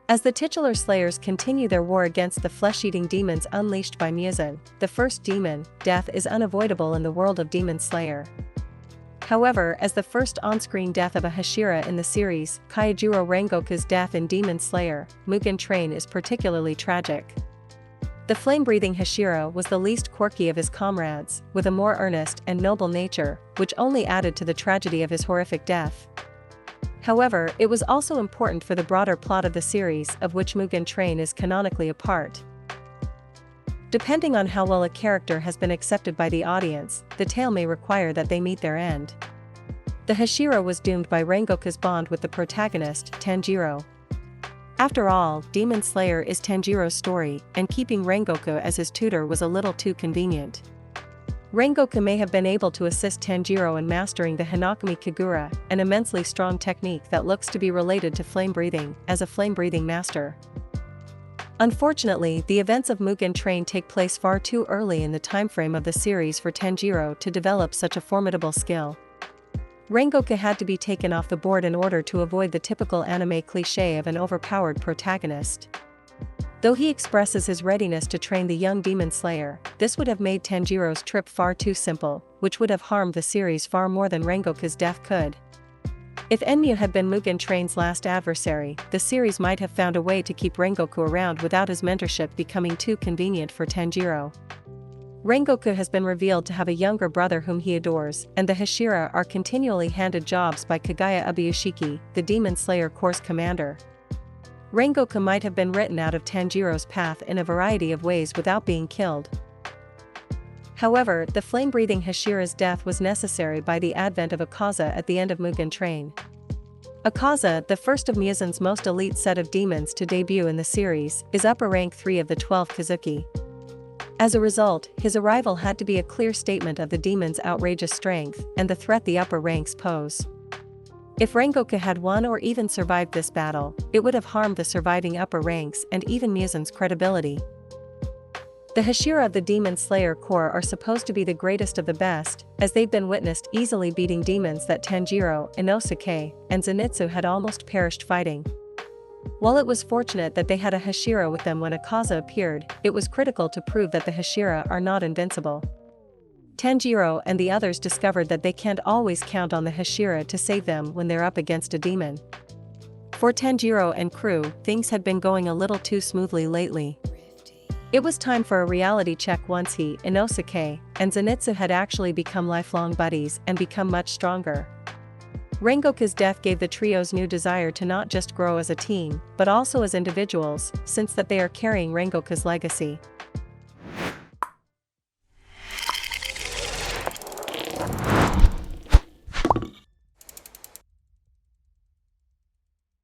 As the titular slayers continue their war against the flesh-eating demons unleashed by Muzan, the first demon, death is unavoidable in the world of Demonslayer. However, as the first on-screen death of a Hashira in the series, Kyojuro Rengoku's death in Demonslayer, Mugen Train is particularly tragic. The flame-breathing Hashira was the least quirky of his comrades, with a more earnest and noble nature, which only added to the tragedy of his horrific death. However, it was also important for the broader plot of the series, of which Mugen Train is canonically a part. Depending on how well a character has been accepted by the audience, the tale may require that they meet their end. The Hashira was doomed by Rengoku's bond with the protagonist, Tanjiro. After all, Demonslayer is Tanjiro's story, and keeping Rengoku as his tutor was a little too convenient. Rengoku may have been able to assist Tanjiro in mastering the Hinakami Kagura, an immensely strong technique that looks to be related to flame breathing, as a flame-breathing master. Unfortunately, the events of Mugen Train take place far too early in the timeframe of the series for Tanjiro to develop such a formidable skill. Rengoku had to be taken off the board in order to avoid the typical anime cliché of an overpowered protagonist. Though he expresses his readiness to train the young demon slayer, this would have made Tanjiro's trip far too simple, which would have harmed the series far more than Rengoku's death could. If Enmu had been Mugen Train's last adversary, the series might have found a way to keep Rengoku around without his mentorship becoming too convenient for Tanjiro. Rengoku has been revealed to have a younger brother whom he adores, and the Hashira are continually handed jobs by Kagaya Ubuyashiki, the Demon Slayer Corps commander. Rengoku might have been written out of Tanjiro's path in a variety of ways without being killed. However, the flame-breathing Hashira's death was necessary by the advent of Akaza at the end of Mugen Train. Akaza, the first of Muzan's most elite set of demons to debut in the series, is upper rank 3 of the 12 Kazuki. As a result, his arrival had to be a clear statement of the demon's outrageous strength and the threat the upper ranks pose. If Rengoku had won or even survived this battle, it would have harmed the surviving upper ranks and even Muzan's credibility. The Hashira of the Demon Slayer Corps are supposed to be the greatest of the best, as they've been witnessed easily beating demons that Tanjiro, Inosuke, and Zenitsu had almost perished fighting. While it was fortunate that they had a Hashira with them when Akaza appeared, it was critical to prove that the Hashira are not invincible. Tanjiro and the others discovered that they can't always count on the Hashira to save them when they're up against a demon. For Tanjiro and crew, things had been going a little too smoothly lately. It was time for a reality check once he, Inosuke, and Zenitsu had actually become lifelong buddies and become much stronger. Rengoku's death gave the trio's new desire to not just grow as a team, but also as individuals, since that they are carrying Rengoku's legacy.